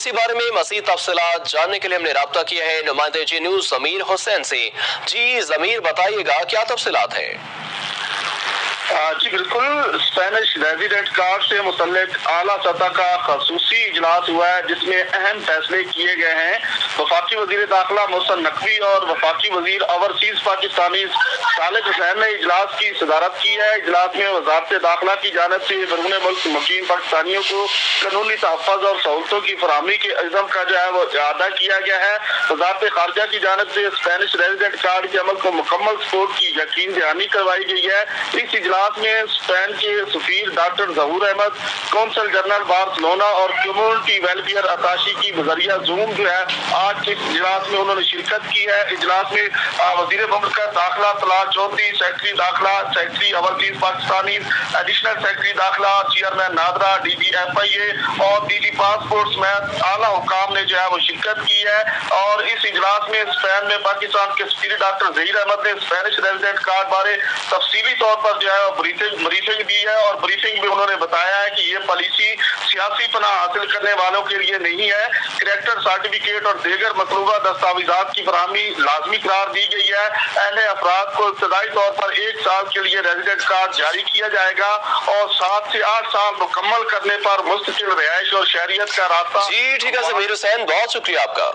इसी बारे में मज़ीद तफसीलात जानने के लिए हमने राब्ता किया है नुमाइंदे जी न्यूज़ ज़मीर हुसैन से। जी ज़मीर, बताइएगा क्या तफसीलात है? जी बिल्कुल, स्पेनिश रेजिडेंट कार्ड से मुतल्लिक आला सतह का खसूसी इजलास हुआ है जिसमें अहम फैसले किए गए हैं। वफाकी वजीर दाखिला मोहसिन नकवी और वफाकी वजीर ओवरसीज पाकिस्तानी सालिक हुसैन ने इजलास की सदारत की है। इजलास में वजारत दाखिला की जानिब से बैरून मुल्क मुकीम पाकिस्तानियों को कानूनी तहफ़्फ़ुज़ और सहूलतों की फराहमी के अज़्म का जो है वो इआदा किया गया है। वजारत खारजा की जानिब से स्पेनिश रेजिडेंट कार्ड के अमल को मुकम्मल सपोर्ट की यकीन दहानी करवाई गई है। इस इजलास में स्पेन के सफीर डॉक्टर जहूर अहमद, कौंसल जनरल बार्सिलोना और कम्युनिटी वेलफेयर अताशी की बजरिया जूम जो है आज के इजलास में उन्होंने शिरकत की है। इजलास में वजीर मुमलकत दाखिला तलाल चौधरी, सेक्रेटरी दाखिला, secretary overseas Pakistani, additional secretary दाखिला, चेयरमैन नादरा, DG FIA और DG पासपोर्ट समेत आला हुकाम ने जो है वो शिरकत की है। और इस इजलास में स्पेन में पाकिस्तान के सफीर डॉक्टर जहीर अहमद ने स्पेनिश रेजिडेंट कार्ड बारे तफसीली तौर पर जो है ब्रीफिंग दी है और ब्रीफिंग में उन्होंने बताया है कि ये पॉलिसी सियासी पनाह हासिल करने वालों के लिए नहीं है। कैरेक्टर सर्टिफिकेट और दीगर मतलूबा दस्तावेजात की फराहमी लाजमी करार दी गई है। अहले अफराद को इब्तदाई तौर पर 1 साल के लिए रेजिडेंट कार्ड जारी किया जाएगा और 7 से 8 साल मुकम्मल करने पर मुस्तकिल रिहाइश और शहरियत का रास्ता। जी ठीक है ज़मीर हुसैन, बहुत शुक्रिया आपका।